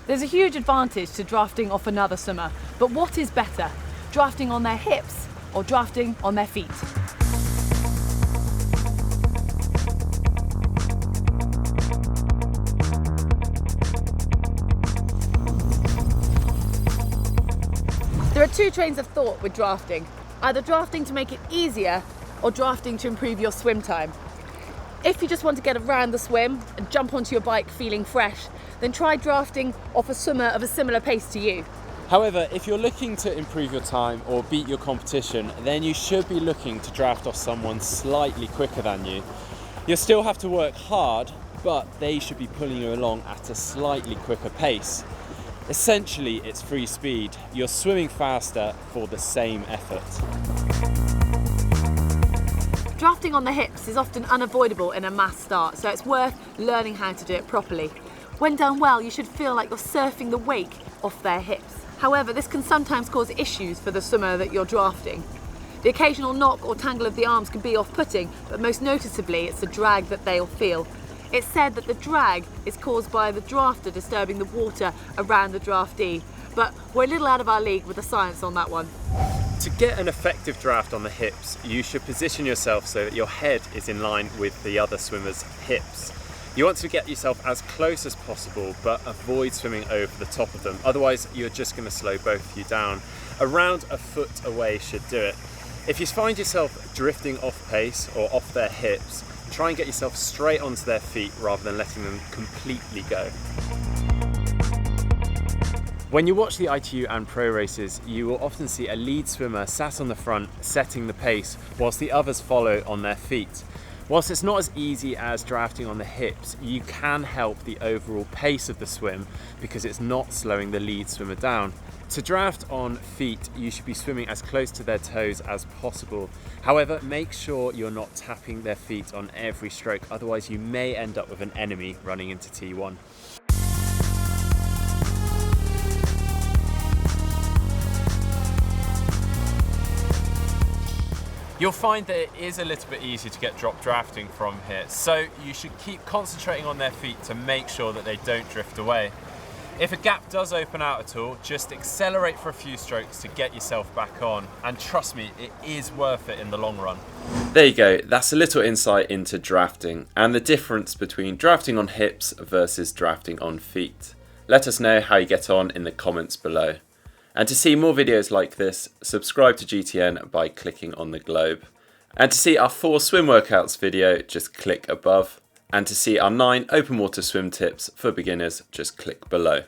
There's a huge advantage to drafting off another swimmer, but what is better, drafting on their hips or drafting on their feet? There are two trains of thought with drafting, either drafting to make it easier or drafting to improve your swim time. If you just want to get around the swim and jump onto your bike feeling fresh, then try drafting off a swimmer of a similar pace to you. However, if you're looking to improve your time or beat your competition, then you should be looking to draft off someone slightly quicker than you. You'll still have to work hard, but they should be pulling you along at a slightly quicker pace. Essentially, it's free speed. You're swimming faster for the same effort. Drafting on the hips is often unavoidable in a mass start, so it's worth learning how to do it properly. When done well, you should feel like you're surfing the wake off their hips. However, this can sometimes cause issues for the swimmer that you're drafting. The occasional knock or tangle of the arms can be off-putting, but most noticeably it's the drag that they'll feel. It's said that the drag is caused by the drafter disturbing the water around the draftee, but we're a little out of our league with the science on that one. To get an effective draft on the hips, you should position yourself so that your head is in line with the other swimmer's hips. You want to get yourself as close as possible, but avoid swimming over the top of them. Otherwise, you're just going to slow both of you down. Around a foot away should do it. If you find yourself drifting off pace or off their hips, try and get yourself straight onto their feet rather than letting them completely go. When you watch the ITU and pro races, you will often see a lead swimmer sat on the front setting the pace whilst the others follow on their feet. Whilst it's not as easy as drafting on the hips, you can help the overall pace of the swim because it's not slowing the lead swimmer down. To draft on feet, you should be swimming as close to their toes as possible. However, make sure you're not tapping their feet on every stroke, otherwise you may end up with an enemy running into T1. You'll find that it is a little bit easier to get drop drafting from here, so you should keep concentrating on their feet to make sure that they don't drift away. If a gap does open out at all, just accelerate for a few strokes to get yourself back on, and trust me, it is worth it in the long run. There you go, that's a little insight into drafting and the difference between drafting on hips versus drafting on feet. Let us know how you get on in the comments below. And to see more videos like this, subscribe to GTN by clicking on the globe. And to see our 4 swim workouts video, just click above. And to see our 9 open water swim tips for beginners, just click below.